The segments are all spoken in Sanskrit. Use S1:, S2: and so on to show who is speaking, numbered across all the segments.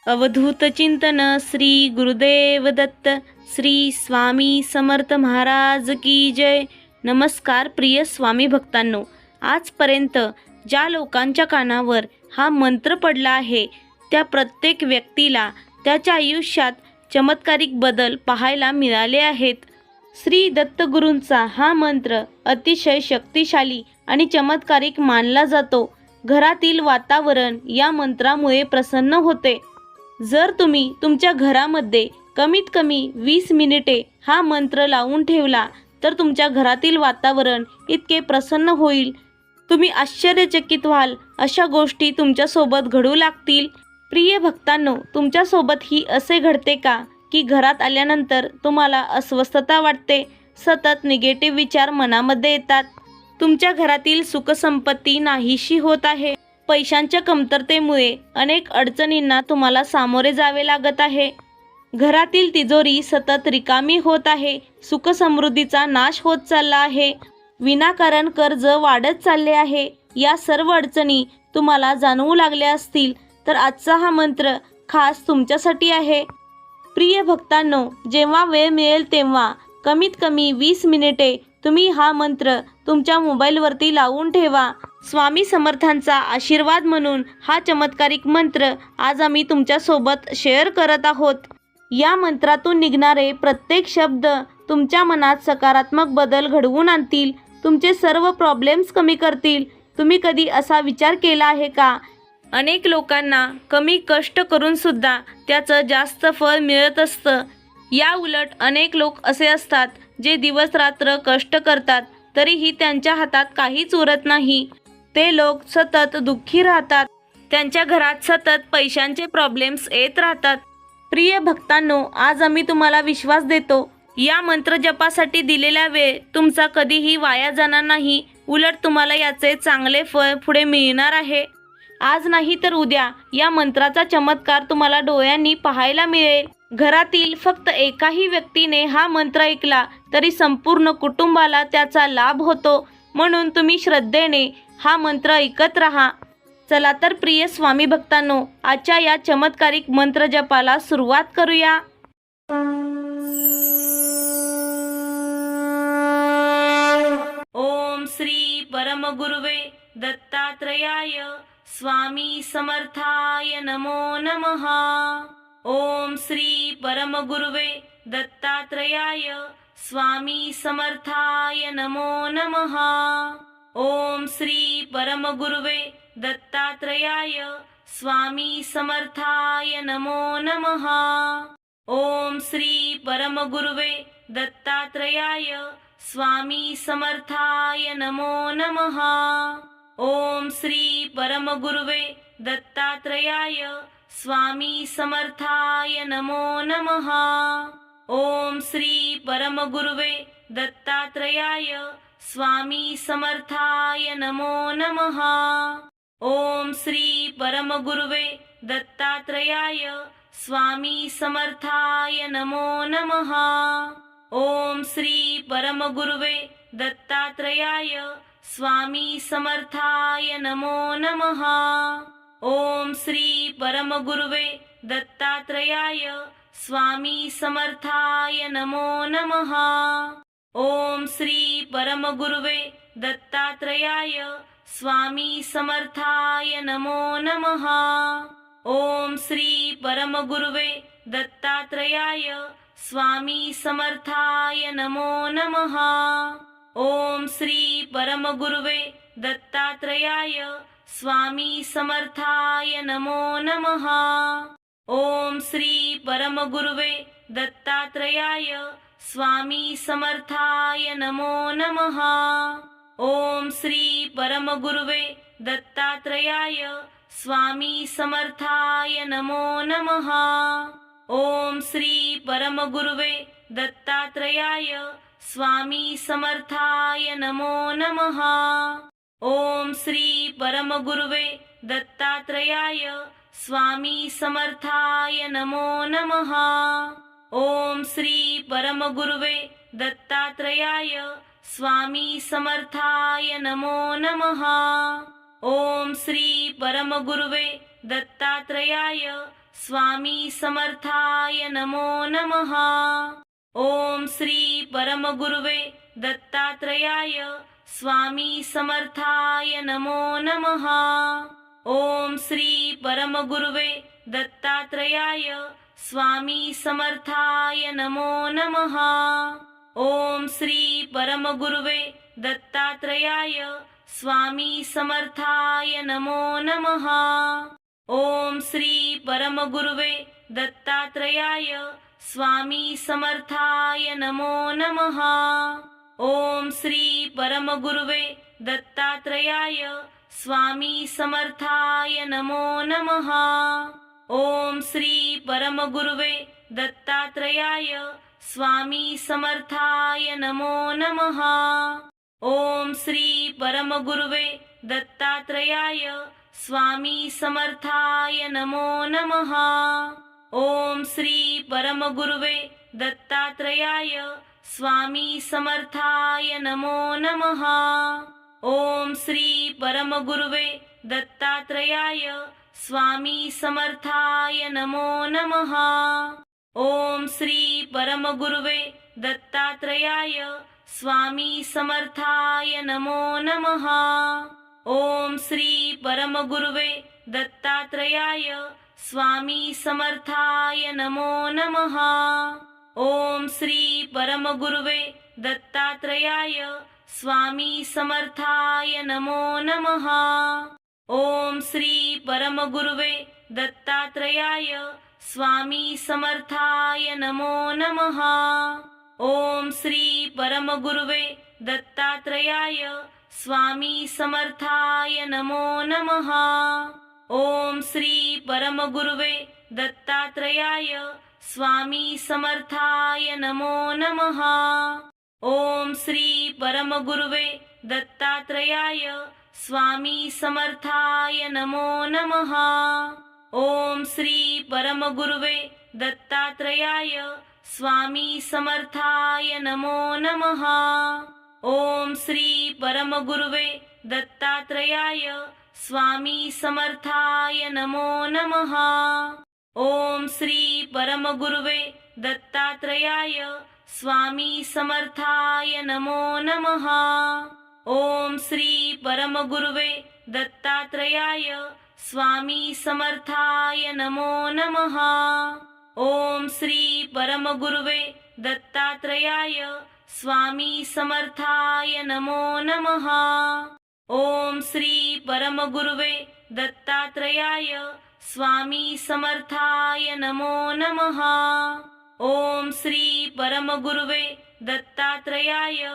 S1: अवधूत चिंतन श्री गुरुदेव दत्त श्री स्वामी समर्थ महाराज की जय। नमस्कार प्रिय स्वामी भक्तांनो, आजपर्यंत ज्या लोकांच्या कानावर हा मंत्र पडला आहे त्या प्रत्येक व्यक्तीला त्याच्या आयुष्यात चमत्कारिक बदल पाहायला मिळाले आहेत। श्री दत्तगुरूंचा हा मंत्र अतिशय शक्तिशाली आणि चमत्कारिक मानला जातो। घरातील वातावरण या मंत्रामुळे प्रसन्न होते। जर तुम्ही तुमच्या घरामध्ये कमीत कमी 20 मिनिटे हा मंत्र लावून ठेवला तर तुमच्या घरातील वातावरण इतके प्रसन्न होईल, तुम्ही आश्चर्यचकित व्हाल। अशा गोष्टी तुमच्यासोबत घडू लागतील। प्रिय भक्तांनो, तुमच्यासोबतही असे घडते का की घरात आल्यानंतर तुम्हाला अस्वस्थता वाटते, सतत निगेटिव्ह विचार मनामध्ये येतात, तुमच्या घरातील सुखसंपत्ती नाहीशी होत आहे, पैशांच्या कमतरतेमुळे अनेक अडचणींना तुम्हाला सामोरे जावे लागत आहे, घरातील तिजोरी सतत रिकामी होत आहे, सुखसमृद्धीचा नाश होत चालला आहे, विनाकारण कर्ज वाढत चालले आहे, या सर्व अडचणी तुम्हाला जाणवू लागल्या असतील तर आजचा हा मंत्र खास तुमच्यासाठी आहे। प्रिय भक्तांनो, जेव्हा वेळ मिळेल तेव्हा कमीत कमी 20 मिनिटे तुम्ही हा मंत्र तुमच्या मोबाईलवरती लावून ठेवा। स्वामी समर्थांचा आशीर्वाद म्हणून हा चमत्कारिक मंत्र आज आम्ही तुमच्यासोबत शेअर करत आहोत। या मंत्रातून निघणारे प्रत्येक शब्द तुमच्या मनात सकारात्मक बदल घडवून आणतील, तुमचे सर्व प्रॉब्लेम्स कमी करतील। तुम्ही कधी असा विचार केला आहे का? अनेक लोकांना कमी कष्ट करून सुद्धा त्याचं जास्त फळ मिळत असतं। या उलट अनेक लोक असे असतात जे दिवस रात्र कष्ट करतात तरीही त्यांच्या हातात काहीच उरत नाही। ते लोक सतत दुःखी राहतात, त्यांच्या घरात सतत पैशांचे प्रॉब्लेम्स येत राहतात। प्रिय भक्तांनो, आज आम्ही तुम्हाला विश्वास देतो, या मंत्र जपासाठी दिलेला वेळ तुमचा कधीही वाया जाणार नाही, उलट तुम्हाला याचे चांगले फळ पुढे मिळणार आहे। आज नाही तर उद्या या मंत्राचा चमत्कार तुम्हाला डोळ्यांनी पाहायला मिळेल। घरातील फक्त एकाही व्यक्तीने हा मंत्र ऐकला तरी संपूर्ण कुटुंबाला त्याचा लाभ होतो, म्हणून तुम्ही श्रद्धेने हा मंत्र ऐकत राहा। चला तर प्रिय स्वामी भक्तांनो, आजच्या या चमत्कारिक मंत्र जपाला सुरुवात करूया। ओम श्री परमगुरुवे दत्तात्रेयाय स्वामी समर्थाय नमो नमः। ओम श्री परमगुरुवे दत्तात्रेयाय स्वामी समर्थाय नमो नमः। ओम श्री परमगुरुवे दत्तात्रेयाय स्वामी समर्थाय नमो नमः। ओम श्री परमगुरुवे दत्तात्रेयाय स्वामी समर्थाय नमो नमः। ओम श्री परमगुरुवे दत्तात्रेयाय स्वामी समर्थाय नमो नमः। ओम श्री परमगुरुवे दत्तात्रेयाय स्वामी समर्थाय नमो नमः। ओम श्री परमगुरुवे दत्तात्रेयाय स्वामी समर्थाय नमो नमः। ओम श्री परमगुरुवे दत्तात्रेयाय स्वामी समर्थाय नमो नमः। ओम श्री परमगुरुवे दत्तात्रेयाय स्वामी समर्थाय नमो नमः। ओम श्री परमगुरुवे दत्तात्रेयाय स्वामी समर्थाय नमो नमः। ओम श्री परमगुरुवे दत्तात्रेयाय स्वामी समर्थाय नमो नमः। ओम श्री परमगुरुवे दत्तात्रेयाय स्वामी समर्थाय नमो नमः। ओम श्री परमगुरुवे दत्तात्रेयाय स्वामी समर्थाय नमो नमः। ओम श्री परमगुरुवे दत्तात्रेयाय स्वामी समर्थाय नमो नमः। ओम श्री परमगुरुवे दत्तात्रेयाय स्वामी समर्थाय नमो नमः। ओम श्री परमगुरुवे दत्तात्रेयाय स्वामी समर्थाय नमो नमः। ओम श्री परमगुरुवे दत्तात्रेयाय स्वामी समर्थाय नमो नमः। ओम श्री परमगुरुवे दत्तात्रेयाय स्वामी समर्थाय नमो नमः। ओम श्री परमगुरुवे दत्तात्रेयाय स्वामी समर्थाय नमो नमः। ओम श्री परमगुरुवे दत्तात्रेयाय स्वामी समर्थाय नमो नमः। ओम श्री परमगुरुवे दत्तात्रेयाय स्वामी समर्थाय नमो नमः। ओम श्री परमगुरुवे दत्तात्रेयाय स्वामी समर्थाय नमो नमः। ओम श्री परमगुरुवे दत्तात्रेयाय स्वामी समर्थाय नमो नमः। ओम श्री परमगुरुवे दत्तात्रेयाय स्वामी समर्थाय नमो नमः। ओम श्री परमगुरुवे दत्तात्रेयाय स्वामी समर्थाय नमो नमः। ओम श्री परमगुरुवे दत्तात्रेयाय स्वामी समर्थाय नमो नमः। ओम श्री परमगुरुवे दत्तात्रेयाय स्वामी समर्थाय नमो नमः। ओम श्री परमगुरुवे दत्तात्रेयाय स्वामी समर्थाय नमो नमः। ओम श्री परमगुरुवे दत्तात्रेयाय स्वामी समर्थाय नमो नमः। ओम श्री परमगुरुवे दत्तात्रेयाय स्वामी समर्थाय नमो नमः। ओम श्री परमगुरुवे दत्तात्रेयाय स्वामी समर्थाय नमो नमः। ओम श्री परमगुरुवे दत्तात्रेयाय स्वामी समर्थाय नमो नमः। ओम श्री परमगुरुवे दत्तात्रेयाय स्वामी समर्थाय नमो नमः। ओम श्री परमगुरुवे दत्तात्रेयाय स्वामी समर्थाय नमो नमः। ओम श्री परमगुरुवे दत्तात्रेयाय स्वामी समर्थाय नमो नमः। ओम श्री परमगुरुवे दत्तात्रेयाय स्वामी समर्थाय नमो नमः। ओम श्री परमगुरुवे दत्तात्रेयाय स्वामी समर्थाय नमो नमः। ओम श्री परमगुरुवे दत्तात्रेयाय स्वामी समर्थाय नमो नमः। ओम श्री परमगुरुवे दत्तात्रेयाय स्वामी समर्थाय नमो नमः। ओम श्री परमगुरुवे दत्तात्रेयाय स्वामी समर्थाय नमो नमः। ओम श्री परमगुरुवे दत्तात्रेयाय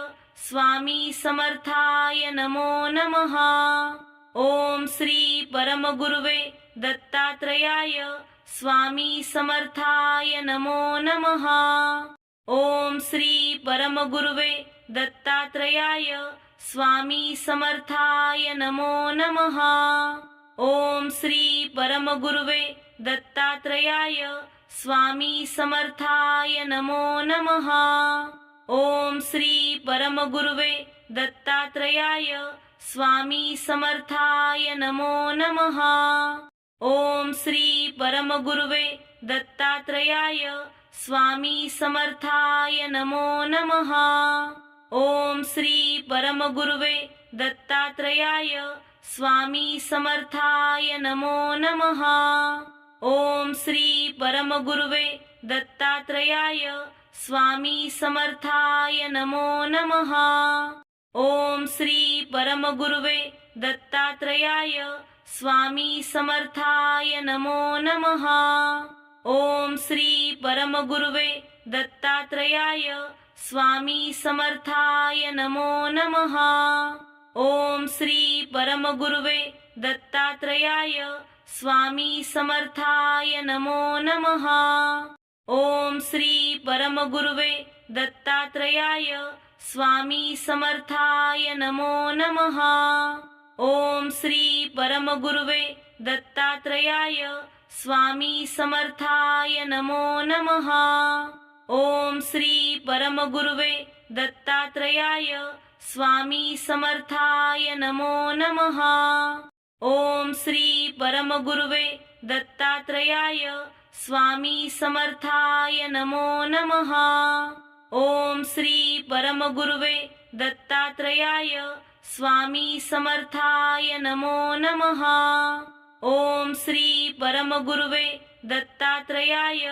S1: स्वामी समर्थाय नमो नमः। ओम श्री परमगुरुवे दत्तात्रेयाय स्वामी समर्थाय नमो नमः। ओम श्री परमगुरुवे दत्तात्रेयाय स्वामी समर्थाय नमो नमः। ओम श्री परमगुरुवे दत्तात्रेयाय स्वामी समर्थाय नमो नमः। ओम श्री परमगुरुवे दत्तात्रेयाय स्वामी समर्थाय नमो नमः। ओम श्री परमगुरुवे दत्तात्रेयाय स्वामी समर्थाय नमो नमः। ओम श्री परमगुरुवे दत्तात्रेयाय स्वामी समर्थाय नमो नमः। ओम श्री परमगुरुवे दत्तात्रेयाय स्वामी समर्थाय नमो नमः। ओम श्री परमगुरुवे दत्तात्रेयाय स्वामी समर्थाय नमो नमः। ओम श्री परमगुरुवे दत्तात्रेयाय स्वामी समर्थाय नमो नमः। ओम श्री परमगुरुवे दत्तात्रेयाय स्वामी समर्थाय नमो नमः। ओम श्री परमगुरुवे दत्तात्रेयाय स्वामी समर्थाय नमो नमः। ओम श्री परमगुरुवे दत्तात्रेयाय स्वामी समर्थाय नमो नमः। ओम श्री परमगुरुवे दत्तात्रेयाय स्वामी समर्थाय नमो नमः। ओम श्री परमगुरुवे दत्तात्रेयाय स्वामी समर्थाय नमो नमः। ओम श्री परमगुरुवे दत्तात्रेयाय स्वामी समर्थाय नमो नमः। ओम श्री परमगुरुवे दत्तात्रेयाय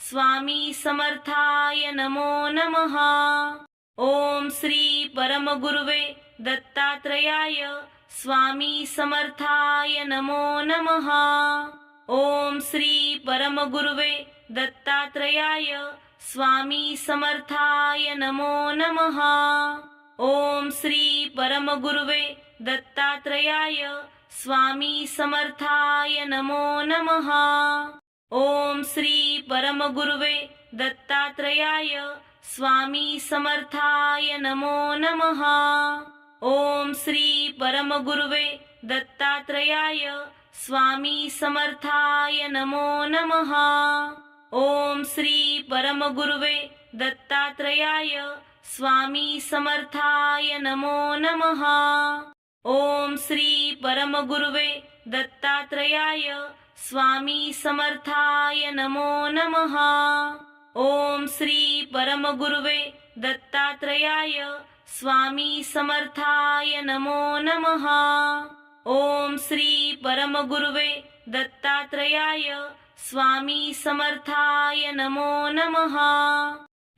S1: स्वामी समर्थाय नमो नमः। ओम श्री परमगुरुवे दत्तात्रेयाय स्वामी समर्थाय नमो नमः। ओम श्री परमगुरुवे दत्तात्रेयाय स्वामी समर्थाय नमो नमः। ओम श्री परमगुरुवे दत्तात्रेयाय स्वामी समर्थाय नमो नमः। ओम श्री परमगुरुवे दत्तात्रेयाय स्वामी समर्थाय नमो नमः। ओम श्री परमगुरुवे दत्तात्रेयाय स्वामी समर्थाय नमो नमः। ओम श्री परमगुरुवे दत्तात्रेयाय स्वामी समर्थाय नमो नमः। ओम श्री परमगुरुवे दत्तात्रेयाय स्वामी समर्थाय नमो नमः। ओम श्री परमगुरुवे दत्तात्रेयाय स्वामी समर्थाय नमो नमः। ओम श्री परमगुरुवे दत्तात्रेयाय स्वामी समर्थाय नमो नमः।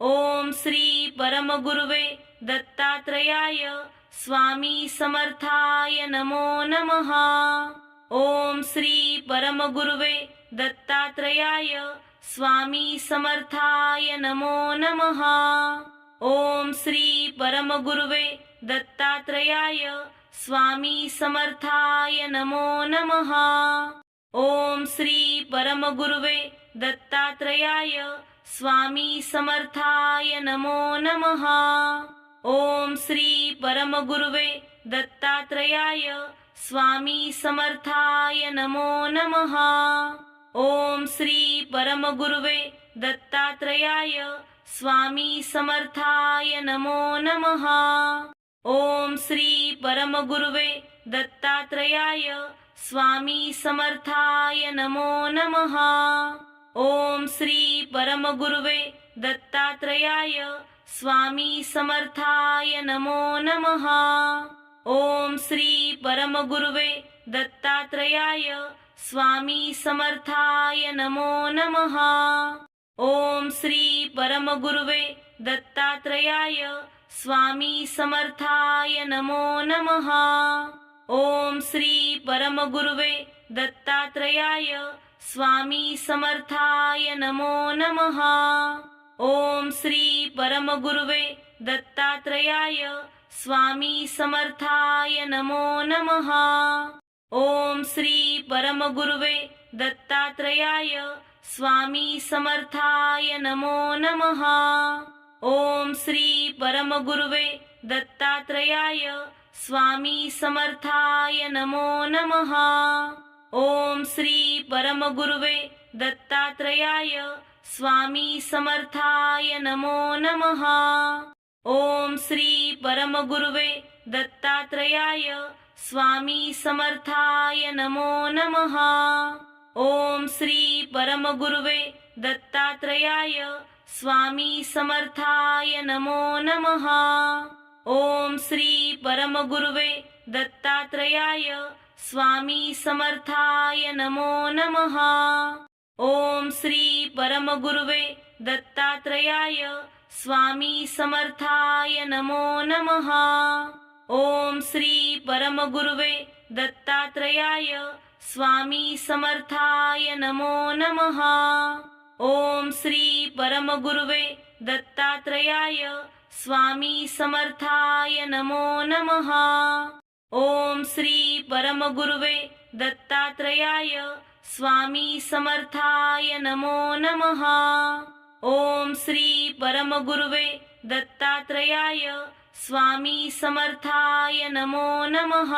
S1: ओम श्री परमगुरुवे दत्तात्रेयाय स्वामी समर्थाय नमो नमः। ओम श्री परमगुरुवे दत्तात्रेयाय स्वामी समर्थाय नमो नमः। ओम श्री परमगुरुवे दत्तात्रेयाय स्वामी समर्थाय नमो नमः। ओम श्री परमगुरुवे दत्तात्रेयाय स्वामी समर्थाय नमो नमः। ओम श्री परमगुरुवे दत्तात्रेयाय स्वामी समर्थाय नमो नमः। ओम श्री परमगुरुवे दत्तात्रेयाय स्वामी समर्थाय नमो नमः। ओम श्री परमगुरुवे दत्तात्रेयाय स्वामी समर्थाय नमो नमः। ओम श्री परमगुरुवे दत्तात्रेयाय स्वामी समर्थाय नमो नमः। ओम श्री परमगुरुवे दत्तात्रेयाय स्वामी समर्थाय नमो नमः। ओम श्री परमगुरुवे दत्तात्रेयाय स्वामी समर्थाय नमो नमः। ओम श्री परमगुरुवे दत्तात्रेयाय स्वामी समर्थाय नमो नमः। ओम श्री परमगुरुवे दत्तात्रेयाय स्वामी समर्थाय नमो नमः। ओम श्री परमगुरुवे दत्तात्रेयाय स्वामी समर्थाय नमो नमः। ओम श्री परमगुरुवे दत्तात्रेयाय स्वामी समर्थाय नमो नमः। ओम श्री परमगुरुवे दत्तात्रेयाय स्वामी समर्थाय नमो नमः। ओम श्री परमगुरुवे दत्तात्रेयाय स्वामी समर्थाय नमो नमः। ओम श्री परमगुरुवे दत्तात्रेयाय स्वामी समर्थाय नमो नमः। ओम श्री परमगुरुवे दत्तात्रेयाय स्वामी समर्थाय नमो नमः। ओम श्री परमगुरुवे दत्तात्रेयाय स्वामी समर्थाय नमो नमः। ओम श्री परमगुरुवे दत्तात्रेयाय स्वामी समर्थाय नमो नमः। ओम श्री परमगुरुवे दत्तात्रेयाय स्वामी समर्थाय नमो नमः। ओम श्री परमगुरुवे दत्तात्रेयाय स्वामी समर्थाय नमो नमः। ओम श्री परमगुरुवे दत्तात्रेयाय स्वामी समर्थाय नमो नमः।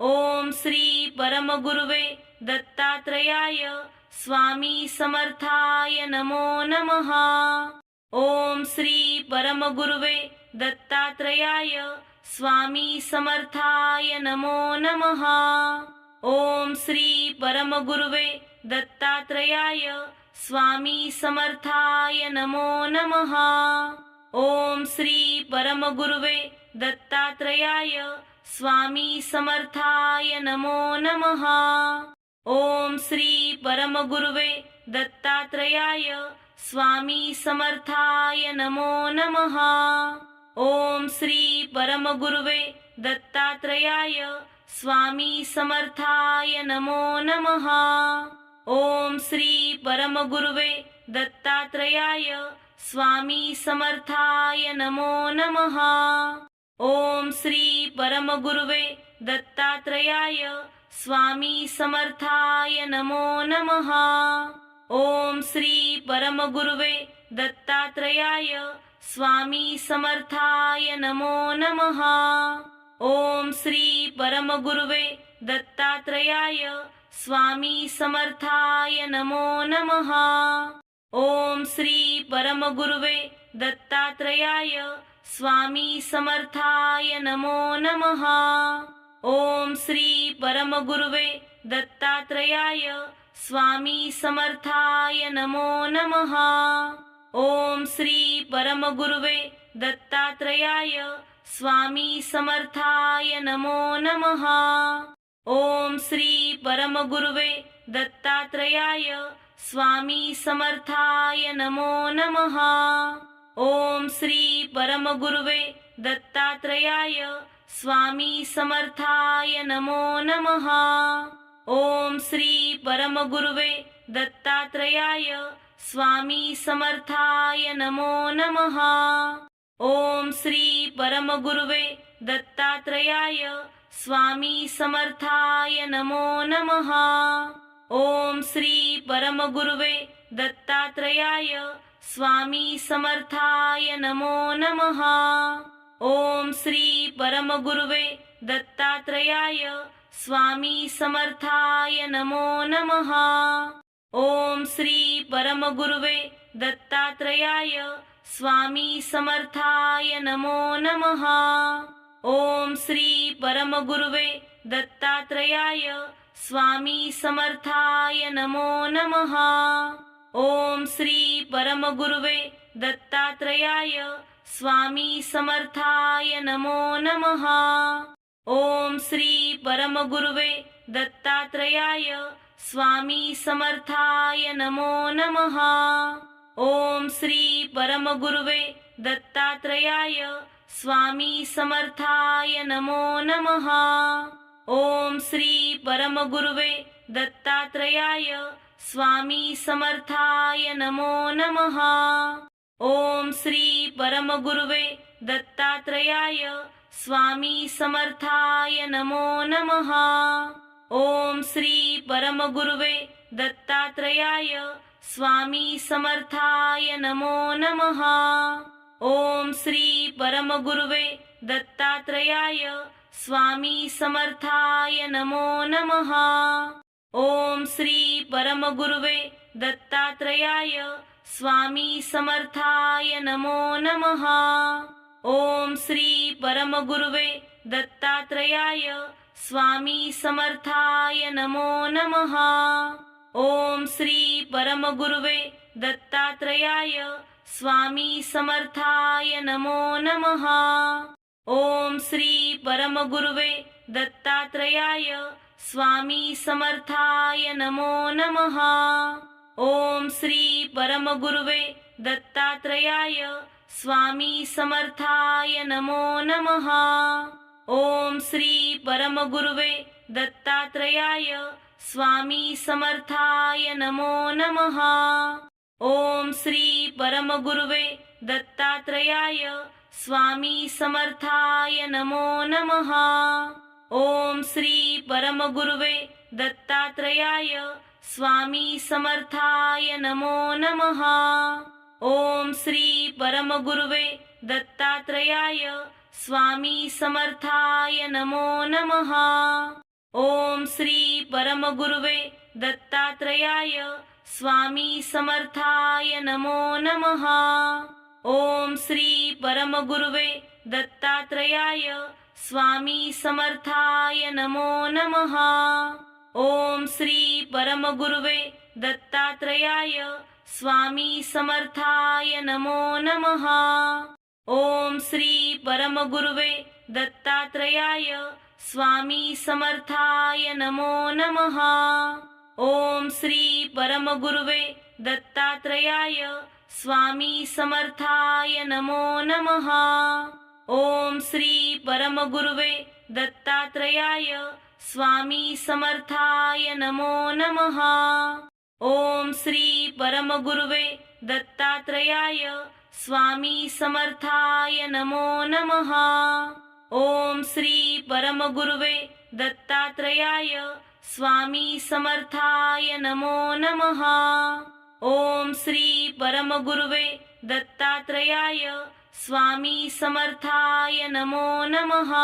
S1: ओम श्री परमगुरुवे दत्तात्रेयाय स्वामी समर्थाय नमो नमः। ओम श्री परमगुरुवे दत्तात्रेयाय स्वामी समर्थाय नमो नमः। ओम श्री परमगुरुवे दत्तात्रेयाय स्वामी समर्थाय नमो नमः। ओम श्री परमगुरुवे दत्तात्रेयाय स्वामी समर्थाय नमो नमः। ओम श्री परमगुरुवे दत्तात्रेयाय स्वामी समर्थाय नमो नमः। ओम श्री परमगुरुवे दत्तात्रेयाय स्वामी समर्थाय नमो नमः। ओम श्री परमगुरुवे दत्तात्रेयाय स्वामी समर्थाय नमो नमः। ओम श्री परमगुरुवे दत्तात्रेयाय स्वामी समर्थाय नमो नमः। ओम श्री परमगुरुवे दत्तात्रेयाय स्वामी समर्थाय नमो नमः। ओम श्री परमगुरुवे दत्तात्रेयाय स्वामी समर्थाय नमो नमः। ओम श्री परमगुरुवे दत्तात्रेयाय स्वामी समर्थाय नमो नमः। ओम श्री परमगुरुवे दत्तात्रेयाय स्वामी समर्थाय नमो नमः। ओम श्री परमगुरुवे दत्तात्रेयाय स्वामी समर्थाय नमो नमः। ओम श्री परमगुरुवे दत्तात्रेयाय स्वामी समर्थाय नमो नमः। ओम श्री परमगुरुवे दत्तात्रेयाय स्वामी समर्थाय नमो नमः। ओम श्री परमगुरुवे दत्तात्रेयाय स्वामी समर्थाय नमो नमः। ओम श्री परमगुरुवे दत्तात्रेयाय स्वामी समर्थाय नमो नमः। ओम श्री परमगुरुवे दत्तात्रेयाय स्वामी समर्थाय नमो नमः। ओम श्री परमगुरुवे दत्तात्रेयाय स्वामी समर्थाय नमो नमः। ओम श्री परमगुरुवे दत्तात्रेयाय स्वामी समर्थाय नमो नमः। ओम श्री परमगुरुवे दत्तात्रेयाय स्वामी समर्थाय नमो नमः। ओम श्री परमगुरुवे दत्तात्रेयाय स्वामी समर्थाय नमो नमः। ओम श्री परमगुरुवे दत्तात्रेयाय स्वामी समर्थाय नमो नमः। ओम श्री परमगुरुवे दत्तात्रेयाय स्वामी समर्थाय नमो नमः। ओम श्री परमगुरुवे दत्तात्रेयाय स्वामी समर्थाय नमो नमः। ओम श्री परमगुरुवे दत्तात्रेयाय स्वामी समर्थाय नमो नमः। ओम श्री परमगुरुवे दत्तात्रेयाय स्वामी समर्थाय नमो नमः। ओम श्री परमगुरुवे दत्तात्रेयाय स्वामी समर्थाय नमो नमः। ओम श्री परमगुरुवे दत्तात्रेयाय स्वामी समर्थाय नमो नमः। ओम श्री परमगुरुवे दत्तात्रेयाय स्वामी समर्थाय नमो नमः। ओम श्री परमगुरुवे दत्तात्रेयाय स्वामी समर्थाय नमो नमः। ओम श्री परमगुरुवे दत्तात्रेयाय स्वामी समर्थाय नमो नमः। ओम श्री परमगुरुवे दत्तात्रेयाय स्वामी समर्थाय नमो नमः। ओम श्री परमगुरुवे दत्तात्रेयाय स्वामी समर्थाय नमो नमः। ओम श्री परमगुरुवे दत्तात्रेयाय स्वामी समर्थाय नमो नमः। ओम श्री परमगुरुवे दत्तात्रेयाय स्वामी समर्थाय नमो नमः। ओम श्री परमगुरुवे दत्तात्रेयाय स्वामी समर्थाय नमो नमः। ओम श्री परमगुरुवे दत्तात्रेयाय स्वामी समर्थाय नमो नमः। ओम श्री परमगुरुवे दत्तात्रेयाय स्वामी समर्थाय नमो नमः। ओम श्री परमगुरुवे दत्तात्रेयाय स्वामी समर्थाय नमो नमः। ओम श्री परमगुरुवे दत्तात्रेयाय स्वामी समर्थाय नमो नमः। ओम श्री परमगुरुवे दत्तात्रेयाय स्वामी समर्थाय नमो नमः। ओम श्री परमगुरुवे दत्तात्रेयाय स्वामी समर्थाय नमो नमः। ओम श्री परमगुरुवे दत्तात्रेयाय स्वामी समर्थाय नमो नमः। ओम श्री परमगुरुवे दत्तात्रेयाय स्वामी समर्थाय नमो नमः। ओम श्री परमगुरुवे दत्तात्रेयाय स्वामी समर्थाय नमो नमः।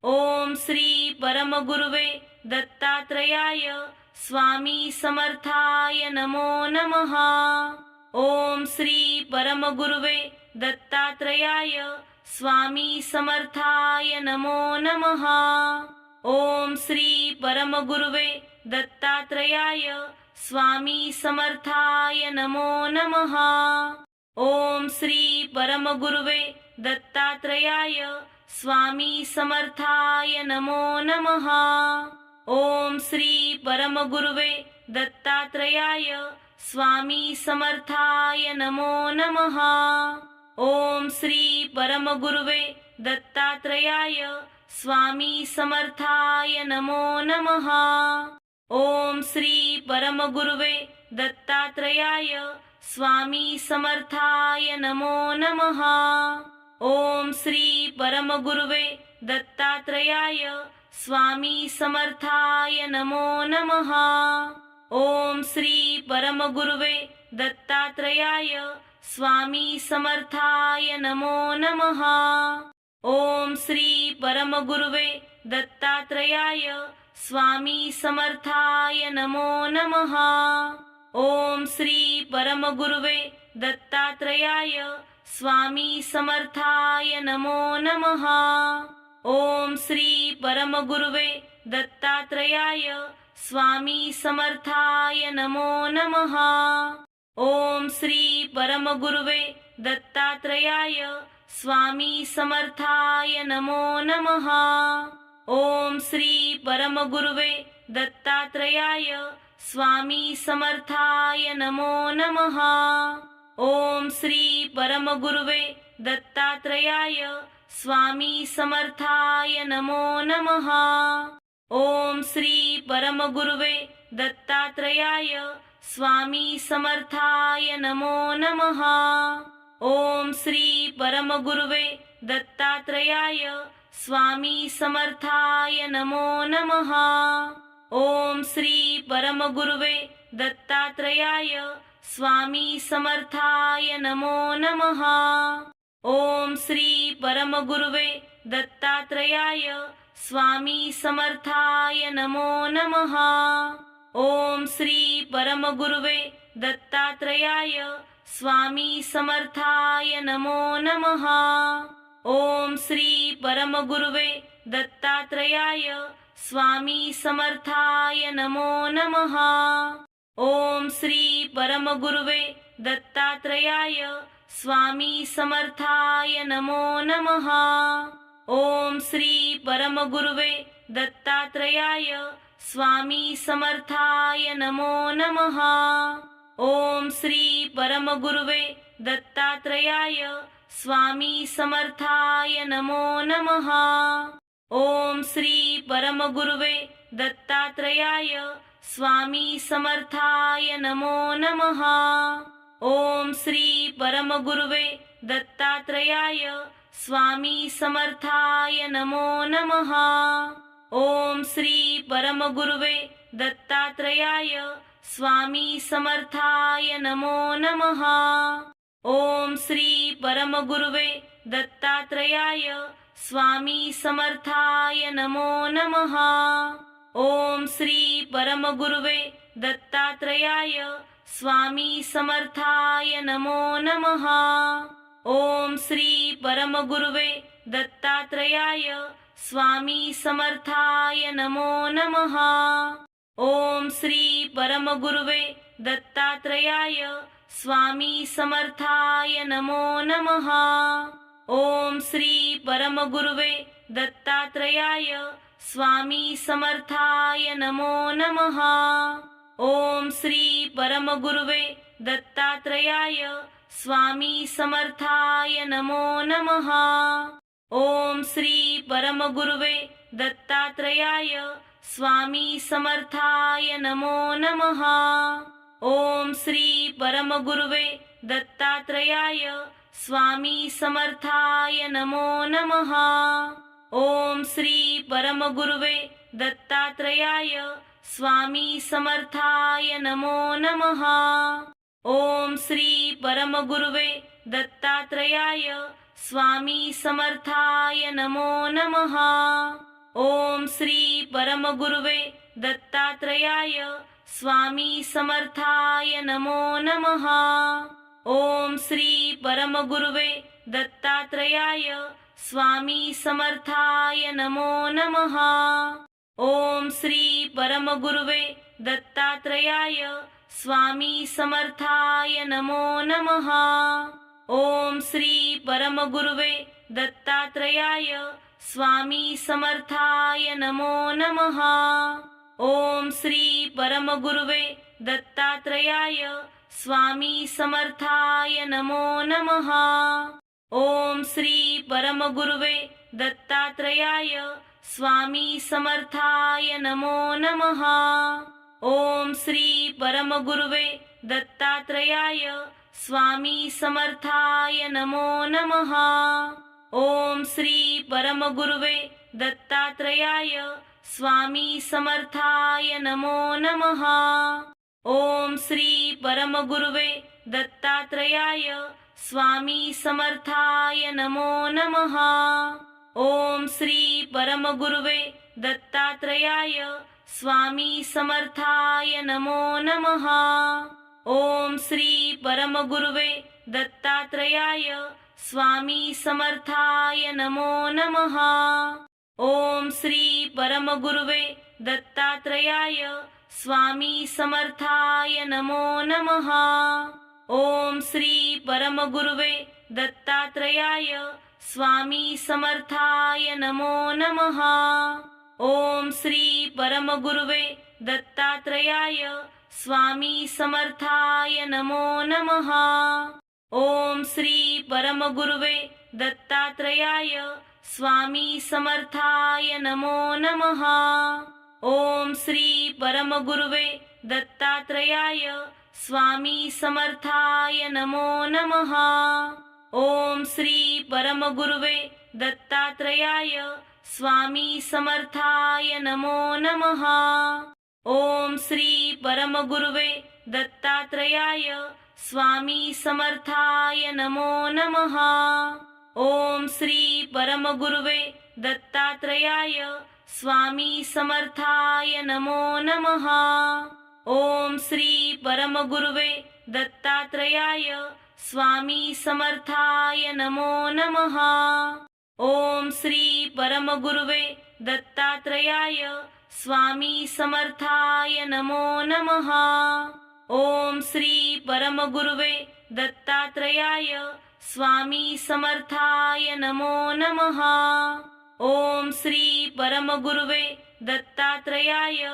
S1: ओम श्री परमगुरुवे दत्तात्रेयाय स्वामी समर्थाय नमो नमः। ओम श्री परमगुरुवे दत्तात्रेयाय स्वामी समर्थाय नमो नमः। ओम श्री परमगुरुवे दत्तात्रेयाय स्वामी समर्थाय नमो नमः। ओम श्री परमगुरुवे दत्तात्रेयाय स्वामी समर्थाय नमो नमः। ओम श्री परमगुरुवे दत्तात्रेयाय स्वामी समर्थाय नमो नमः। ओम श्री परमगुरुवे दत्तात्रेयाय स्वामी समर्थाय नमो नमः। ओम श्री परमगुरुवे दत्तात्रेयाय स्वामी समर्थाय नमो नमः। ओम श्री परमगुरुवे दत्तात्रेयाय स्वामी समर्थाय नमो नमः। ओम श्री परमगुरुवे दत्तात्रेयाय स्वामी समर्थाय नमो नमः। ओम श्री परमगुरुवे दत्तात्रेयाय स्वामी समर्थाय नमो नमः। ओम श्री परमगुरुवे दत्तात्रेयाय स्वामी समर्थाय नमो नमः। ओम श्री परमगुरुवे दत्तात्रेयाय स्वामी समर्थाय नमो नमः। ओम श्री परमगुरुवे दत्तात्रेयाय स्वामी समर्थाय नमो नमः। ओम श्री परमगुरुवे दत्तात्रेयाय स्वामी समर्थाय नमो नमः। ओम श्री परमगुरुवे दत्तात्रेयाय स्वामी समर्थाय नमो नमः। ओम श्री परमगुरुवे दत्तात्रेयाय स्वामी समर्थाय नमो नमः। ओम श्री परमगुरुवे दत्तात्रेयाय स्वामी समर्थाय नमो नमः। ओम श्री परमगुरुवे दत्तात्रेयाय स्वामी समर्थाय नमो नमः। ओम श्री परमगुरुवे दत्तात्रेयाय स्वामी समर्थाय नमो नमः। ओम श्री परमगुरुवे दत्तात्रेयाय स्वामी समर्थाय नमो नमः। ओम श्री परमगुरुवे दत्तात्रेयाय स्वामी समर्थाय नमो नमः। ओम श्री परमगुरुवे दत्तात्रेयाय स्वामी समर्थाय नमो नमः। ओम श्री परमगुरुवे दत्तात्रेयाय स्वामी समर्थाय नमो नमः। ओम श्री परमगुरुवे दत्तात्रेयाय स्वामी समर्थाय नमो नमः। ओम श्री परमगुरुवे दत्तात्रेयाय स्वामी समर्थाय नमो नमः। ओम श्री परमगुरुवे दत्तात्रेयाय स्वामी समर्थाय नमो नमः। ओम श्री परमगुरुवे दत्तात्रेयाय स्वामी समर्थाय नमो नमः। ओम श्री परमगुरुवे दत्तात्रेयाय स्वामी समर्थाय नमो नमः। ओम श्री परमगुरुवे दत्तात्रेयाय स्वामी समर्थाय नमो नमः। ओम श्री परमगुरुवे दत्तात्रेयाय स्वामी समर्थाय नमो नमः। ओम श्री परमगुरुवे दत्तात्रेयाय स्वामी समर्थाय नमो नमः। ओम श्री परमगुरुवे दत्तात्रेयाय स्वामी समर्थाय नमो नमः। ओम श्री परमगुरुवे दत्तात्रेयाय स्वामी समर्थाय नमो नमः। ओम श्री परमगुरुवे दत्तात्रेयाय स्वामी समर्थाय नमो नमः। ओम श्री परमगुरुवे दत्तात्रेयाय स्वामी समर्थाय नमो नमः। ओम श्री परमगुरुवे दत्तात्रेयाय स्वामी समर्थाय नमो नमः। ओम श्री परमगुरुवे दत्तात्रेयाय स्वामी समर्थाय नमो नमः। ओम श्री परमगुरुवे दत्तात्रेयाय स्वामी समर्थाय नमो नमः। ओम श्री परमगुरुवे दत्तात्रेयाय स्वामी समर्थाय नमो नमः। ओम श्री परमगुरुवे दत्तात्रेयाय स्वामी समर्थाय नमो नमः। ओम श्री परमगुरुवे दत्तात्रेयाय स्वामी समर्थाय नमो नमः। ओम श्री परमगुरुवे दत्तात्रेयाय स्वामी समर्थाय नमो नमः। ओम श्री परमगुरुवे दत्तात्रेयाय स्वामी समर्थाय नमो नमः। ओम श्री परमगुरुवे दत्तात्रेयाय स्वामी समर्थाय नमो नमः। ओम श्री परमगुरुवे दत्तात्रेयाय स्वामी समर्थाय नमो नमः। ओम श्री परमगुरुवे दत्तात्रेयाय स्वामी समर्थाय नमो नमः। ओम श्री परमगुरुवे दत्तात्रेयाय स्वामी समर्थाय नमो नमः। ओम श्री परमगुरुवे दत्तात्रेयाय स्वामी समर्थाय नमो नमः। ओम श्री परमगुरुवे दत्तात्रेयाय स्वामी समर्थाय नमो नमः। ओम श्री परमगुरुवे दत्तात्रेयाय स्वामी समर्थाय नमो नमः। ओम श्री परमगुरुवे दत्तात्रेयाय स्वामी समर्थाय नमो नमः। ओम श्री परमगुरुवे दत्तात्रेयाय स्वामी समर्थाय नमो नमः। ओम श्री परमगुरुवे दत्तात्रेयाय स्वामी समर्थाय नमो नमः। ओम श्री परमगुरुवे दत्तात्रेयाय स्वामी समर्थाय नमो नमः। ओम श्री परमगुरुवे दत्तात्रेयाय स्वामी समर्थाय नमो नमः। ओम श्री परमगुरुवे दत्तात्रेयाय स्वामी समर्थाय नमो नमः। ओम श्री परमगुरुवे दत्तात्रेयाय स्वामी समर्थाय नमो नमः। ओम श्री परमगुरुवे दत्तात्रेयाय स्वामी समर्थाय नमो नमः। ओम श्री परमगुरुवे दत्तात्रेयाय स्वामी समर्थाय नमो नमः। ओम श्री परमगुरुवे दत्तात्रेयाय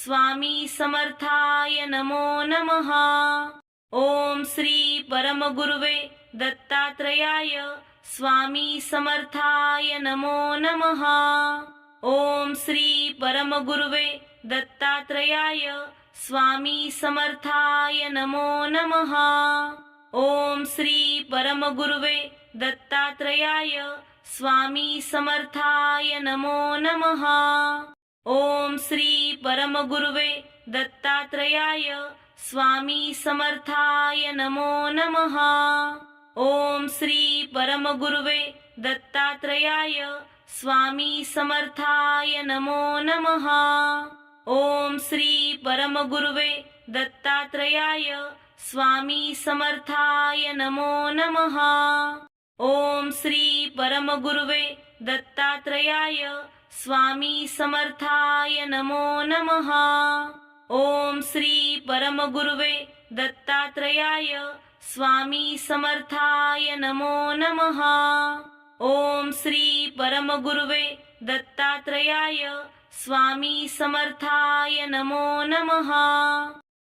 S1: स्वामी समर्थाय नमो नमः। ओम श्री परमगुरुवे दत्तात्रेयाय स्वामी समर्थाय नमो नमः। ओम श्री परमगुरुवे दत्तात्रेयाय स्वामी समर्थाय नमो नमः। ओम श्री परमगुरुवे दत्तात्रेयाय स्वामी समर्थाय नमो नमः। ओम श्री परमगुरुवे दत्तात्रेयाय स्वामी समर्थाय नमो नमः। ओम श्री परमगुरुवे दत्तात्रेयाय स्वामी समर्थाय नमो नमः। ओम श्री परमगुरुवे दत्तात्रेयाय स्वामी समर्थाय नमो नमः। ओम श्री परमगुरुवे दत्तात्रेयाय स्वामी समर्थाय नमो नमः। ओम श्री परमगुरुवे दत्तात्रेयाय स्वामी समर्थाय नमो नमः। ओम श्री परमगुरुवे दत्तात्रेयाय स्वामी समर्थाय नमो नमः।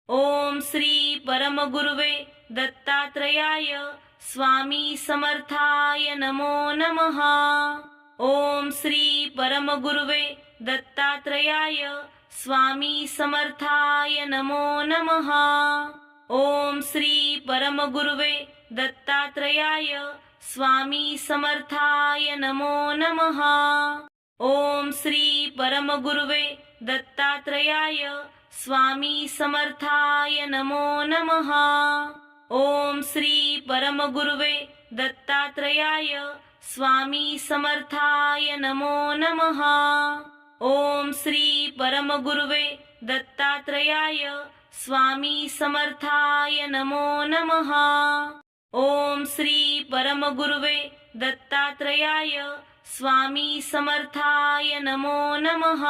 S1: ओम श्री परमगुरुवे दत्तात्रेयाय स्वामी समर्थाय नमो नमः। ओम श्री परमगुरुवे दत्तात्रेयाय स्वामी समर्थाय नमो नमः। ओम श्री परमगुरुवे दत्तात्रेयाय स्वामी समर्थाय नमो नमः। ओम श्री परमगुरुवे दत्तात्रेयाय स्वामी समर्थाय नमो नमः। ओम श्री परमगुरुवे दत्तात्रेयाय स्वामी समर्थाय नमो नमः। ओम श्री परमगुरुवे दत्तात्रेयाय स्वामी समर्थाय नमो नमः। ओम श्री परमगुरुवे दत्तात्रेयाय स्वामी समर्थाय नमो नमः।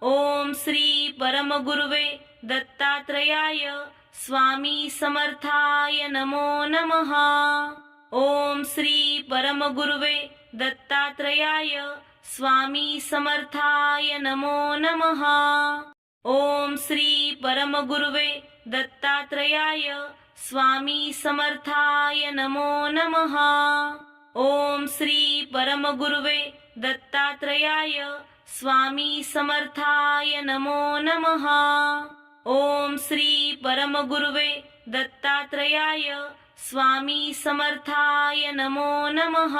S1: ओम श्री परमगुरुवे दत्तात्रेयाय स्वामी समर्थाय नमो नमः। ओम श्री परमगुरुवे दत्तात्रेयाय स्वामी समर्थाय नमो नमः। ओम श्री परमगुरुवे दत्तात्रेयाय स्वामी समर्थाय नमो नमः। ओम श्री परमगुरुवे दत्तात्रेयाय स्वामी समर्थाय नमो नमः। ओम श्री परमगुरुवे दत्तात्रेयाय स्वामी समर्थाय नमो नमः।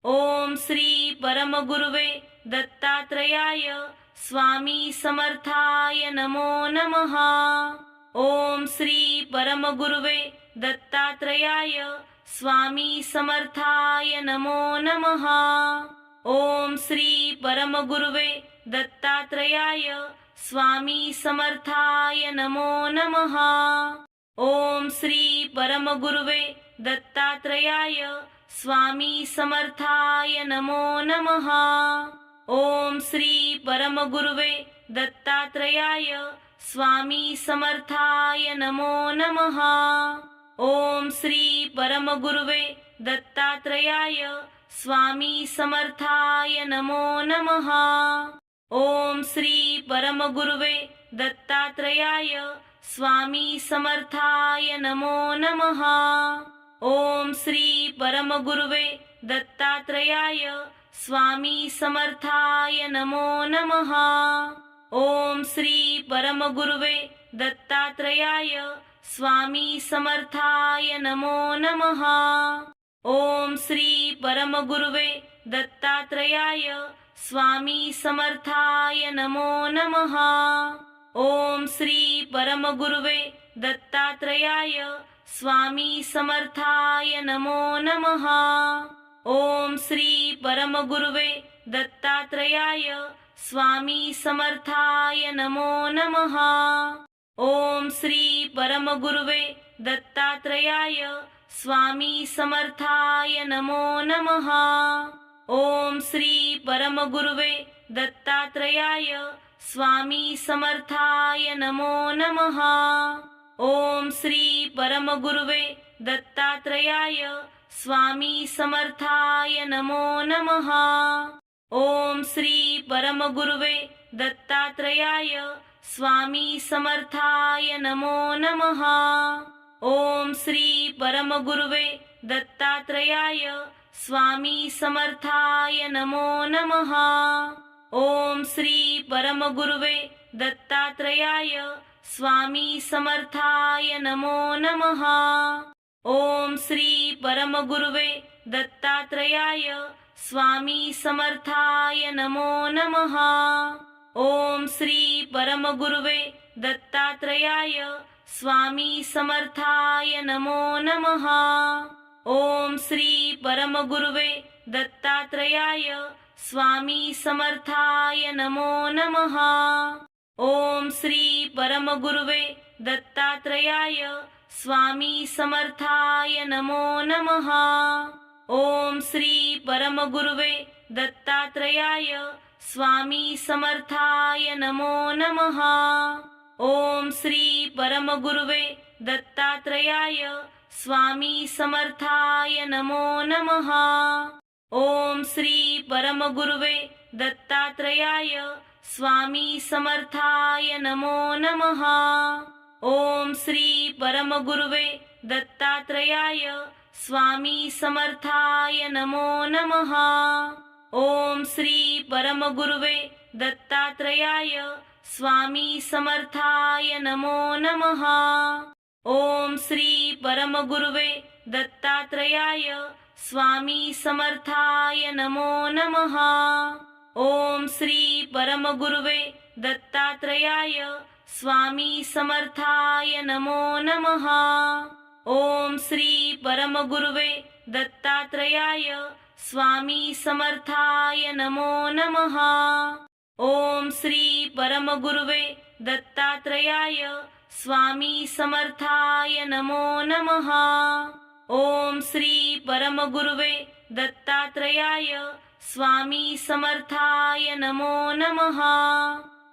S1: ओम श्री परमगुरुवे दत्तात्रेयाय स्वामी समर्थाय नमो नमः। ओम श्री परमगुरुवे दत्तात्रेयाय स्वामी समर्थाय नमो नमः। ओम श्री परमगुरुवे दत्तात्रेयाय स्वामी समर्थाय नमो नमः। ओम श्री परमगुरुवे दत्तात्रेयाय स्वामी समर्थाय नमो नमः। ओम श्री परमगुरुवे दत्तात्रेयाय स्वामी समर्थाय नमो नमः। ओम श्री परमगुरुवे दत्तात्रेयाय स्वामी समर्थाय नमो नमः। ओम श्री परमगुरुवे दत्तात्रेयाय स्वामी समर्थाय नमो नमः। ओम श्री परमगुरुवे दत्तात्रेयाय स्वामी समर्थाय नमो नमः। ओम श्री परमगुरुवे दत्तात्रेयाय स्वामी समर्थाय नमो नमः। ओम श्री परमगुरुवे दत्तात्रेयाय स्वामी समर्थाय नमो नमः। ओम श्री परमगुरुवे दत्तात्रेयाय स्वामी समर्थाय नमो नमः। ओम श्री परमगुरुवे दत्तात्रेयाय स्वामी समर्थाय नमो नमः। ओम श्री परमगुरुवे दत्तात्रेयाय स्वामी समर्थाय नमो नमः। ओम श्री परमगुरुवे दत्तात्रेयाय स्वामी समर्थाय नमो नमः। ओम श्री परमगुरुवे दत्तात्रेयाय स्वामी समर्थाय नमो नमः। ओम श्री परमगुरुवे दत्तात्रेयाय स्वामी समर्थाय नमो नमः। ओम श्री परमगुरुवे दत्तात्रेयाय स्वामी समर्थाय नमो नमः। ओम श्री परमगुरुवे दत्तात्रेयाय स्वामी समर्थाय नमो नमः। ओम श्री परमगुरुवे दत्तात्रेयाय स्वामी समर्थाय नमो नमः। ओम श्री परमगुरुवे दत्तात्रेयाय स्वामी समर्थाय नमो नमः। ओम श्री परमगुरुवे दत्तात्रेयाय स्वामी समर्थाय नमो नमः। ओम श्री परमगुरुवे दत्तात्रेयाय स्वामी समर्थाय नमो नमः। ओम श्री परमगुरुवे दत्तात्रेयाय स्वामी समर्थाय नमो नमः। ओम श्री परमगुरुवे दत्तात्रेयाय स्वामी समर्थाय नमो नमः। ओम श्री परमगुरुवे दत्तात्रेयाय स्वामी समर्थाय नमो नमः। ओम श्री परमगुरुवे दत्तात्रेयाय स्वामी समर्थाय नमो नमः। ओम श्री परमगुरुवे दत्तात्रेयाय स्वामी समर्थाय नमो नमः। ओम श्री परमगुरुवे दत्तात्रेयाय स्वामी समर्थाय नमो नमः। ओम श्री परमगुरुवे दत्तात्रेयाय स्वामी समर्थाय नमो नमः। ओम श्री परमगुरुवे दत्तात्रेयाय स्वामी समर्थाय नमो नमः। ओम श्री परमगुरुवे दत्तात्रेयाय स्वामी समर्थाय नमो नमः। ओम श्री परमगुरुवे दत्तात्रेयाय स्वामी समर्थाय नमो नमः।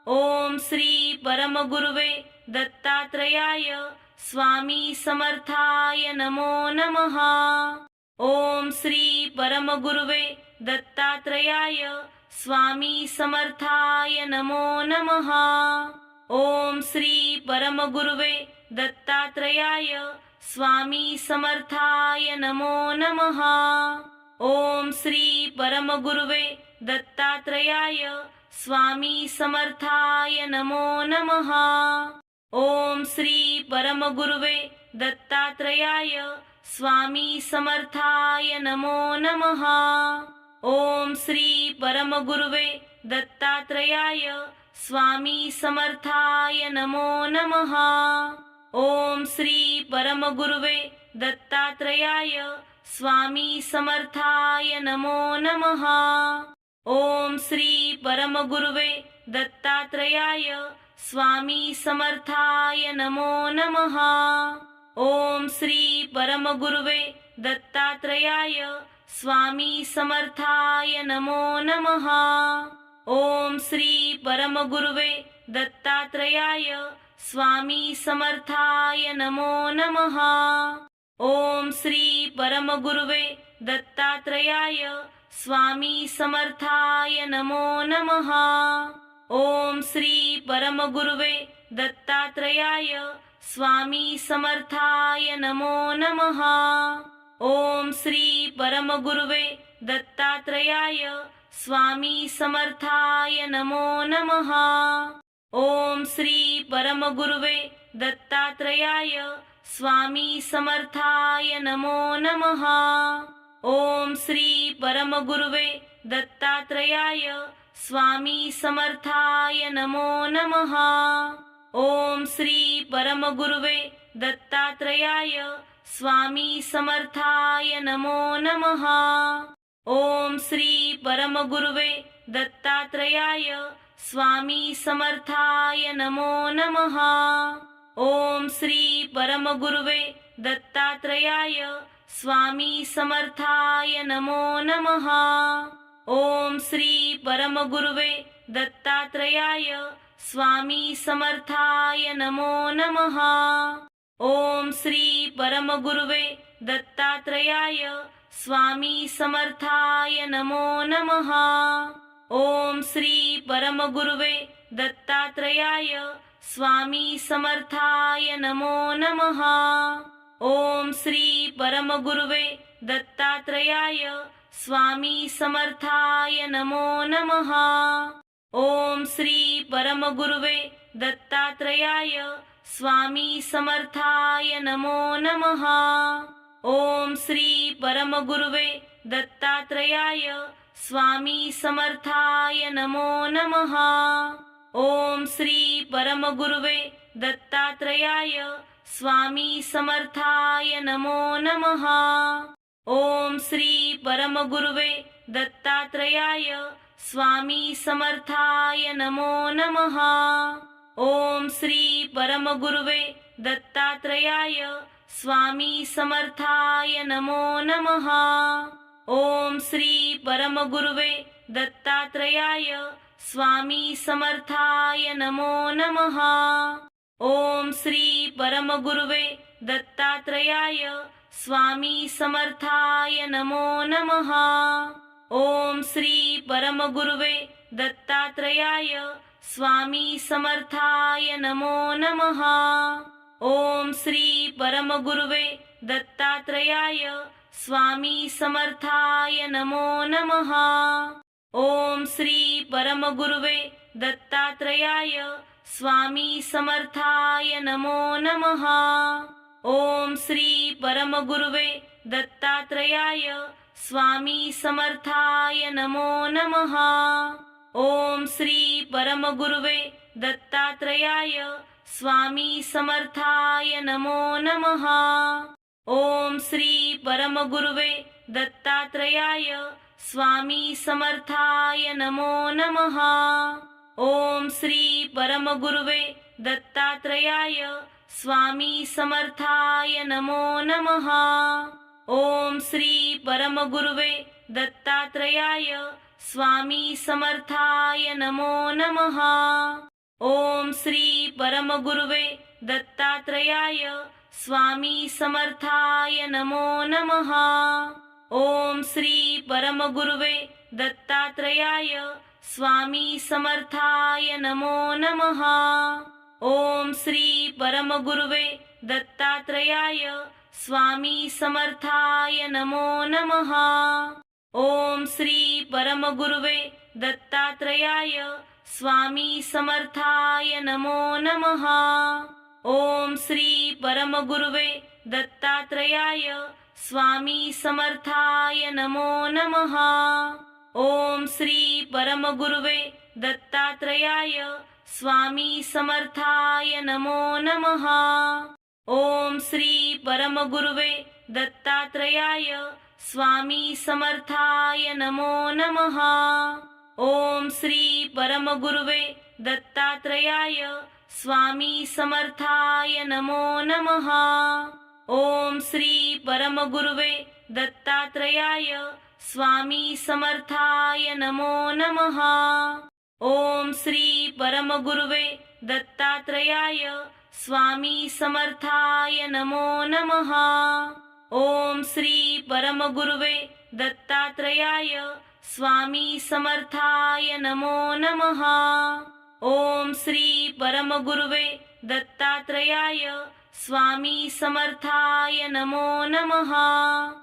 S1: ओम श्री परमगुरुवे दत्तात्रेयाय स्वामी समर्थाय नमो नमः। ओम श्री परमगुरुवे दत्तात्रेयाय स्वामी समर्थाय नमो नमः। ओम श्री परमगुरुवे दत्तात्रेयाय स्वामी समर्थाय नमो नमः। ओम श्री परमगुरुवे दत्तात्रेयाय स्वामी समर्थाय नमो नमः। ओम श्री परमगुरुवे दत्तात्रेयाय स्वामी समर्थाय नमो नमः। ओम श्री परमगुरुवे दत्तात्रेयाय स्वामी समर्थाय नमो नमः। ओम श्री परमगुरुवे दत्तात्रेयाय स्वामी समर्थाय नमो नमः। ओम श्री परमगुरुवे दत्तात्रेयाय स्वामी समर्थाय नमो नमः। ओम श्री परमगुरुवे दत्तात्रेयाय स्वामी समर्थाय नमो नमः। ओम श्री परमगुरुवे दत्तात्रेयाय स्वामी समर्थाय नमो नमः। ओम श्री परमगुरुवे दत्तात्रेयाय स्वामी समर्थाय नमो नमः। ओम श्री परमगुरुवे दत्तात्रेयाय स्वामी समर्थाय नमो नमः। ओम श्री परमगुरुवे दत्तात्रेयाय स्वामी समर्थाय नमो नमः। ओम श्री परमगुरुवे दत्तात्रेयाय स्वामी समर्थाय नमो नमः। ओम श्री परमगुरुवे दत्तात्रेयाय स्वामी समर्थाय नमो नमः। ओम श्री परमगुरुवे दत्तात्रेयाय स्वामी समर्थाय नमो नमः। ओम श्री परमगुरुवे दत्तात्रेयाय स्वामी समर्थाय नमो नमः। ओम श्री परमगुरुवे दत्तात्रेयाय स्वामी समर्थाय नमो नमः। ओम श्री परमगुरुवे दत्तात्रेयाय स्वामी समर्थाय नमो नमः। ओम श्री परमगुरुवे दत्तात्रेयाय स्वामी समर्थाय नमो नमः। ओम श्री परमगुरुवे दत्तात्रेयाय स्वामी समर्थाय नमो नमः। ओम श्री परमगुरुवे दत्तात्रेयाय स्वामी समर्थाय नमो नमः। ओम श्री परमगुरुवे दत्तात्रेयाय स्वामी समर्थाय नमो नमः। ओम श्री परमगुरुवे दत्तात्रेयाय स्वामी समर्थाय नमो नमः। ओम श्री परमगुरुवे दत्तात्रेयाय स्वामी समर्थाय नमो नमः। ओम श्री परमगुरुवे दत्तात्रेयाय स्वामी समर्थाय नमो नमः। ओम श्री परमगुरुवे दत्तात्रेयाय स्वामी समर्थाय नमो नमः। ओम श्री परमगुरुवे दत्तात्रेयाय स्वामी समर्थाय नमो नमः। ओम श्री परमगुरुवे दत्तात्रयाय स्वामी समर्थाय नमो नमः। ओम श्री परमगुरुवे दत्तात्रयाय स्वामी समर्थाय नमो नमः। ओम श्री परमगुरुवे दत्तात्रयाय स्वामी समर्थाय नमो नमः। ओम श्री परमगुरुवे दत्तात्रयाय स्वामी समर्थाय नमो नमः। ओम श्री परमगुरुवे दत्तात्रयाय स्वामी समर्थाय नमो नमः। ओम श्री परमगुरुवे दत्तात्रयाय स्वामी समर्थाय नमो नमः। ओम श्री परमगुरुवे दत्तात्रयाय स्वामी समर्थाय नमो नमः। ओम श्री परमगुरुवे दत्तात्रयाय स्वामी समर्थाय नमो नमः। ओम श्री परमगुरुवे दत्तात्रयाय स्वामी समर्थाय नमो नमः। ओम श्री परमगुरुवे दत्तात्रयाय स्वामी समर्थाय नमो नमः। ओम श्री परमगुरुवे दत्तात्रयाय स्वामी समर्थाय नमो नमः। ओम श्री परमगुरुवे दत्तात्रयाय स्वामी समर्थाय नमो नमः। ओम श्री परमगुरुवे दत्तात्रयाय स्वामी समर्थाय नमो नमः। ओम श्री परमगुरुवे दत्तात्रयाय स्वामी समर्थाय नमो नमः। ओम श्री परमगुरुवे दत्तात्रयाय स्वामी समर्थाय नमो नमः। ओम श्री परमगुरुवे दत्तात्रयाय स्वामी समर्थाय नमो नमः। ओम श्री परमगुरुवे दत्तात्रयाय स्वामी समर्थाय नमो नमः। ओम श्री परमगुरुवे दत्तात्रयाय स्वामी समर्थाय नमो नमः। ओम श्री परमगुरुवे दत्तात्रयाय स्वामी समर्थाय नमो नमः। ओम श्री परमगुरुवे दत्तात्रयाय स्वामी समर्थाय नमो नमः। ओम श्री परमगुरुवे दत्तात्रयाय स्वामी समर्थाय नमो नमः।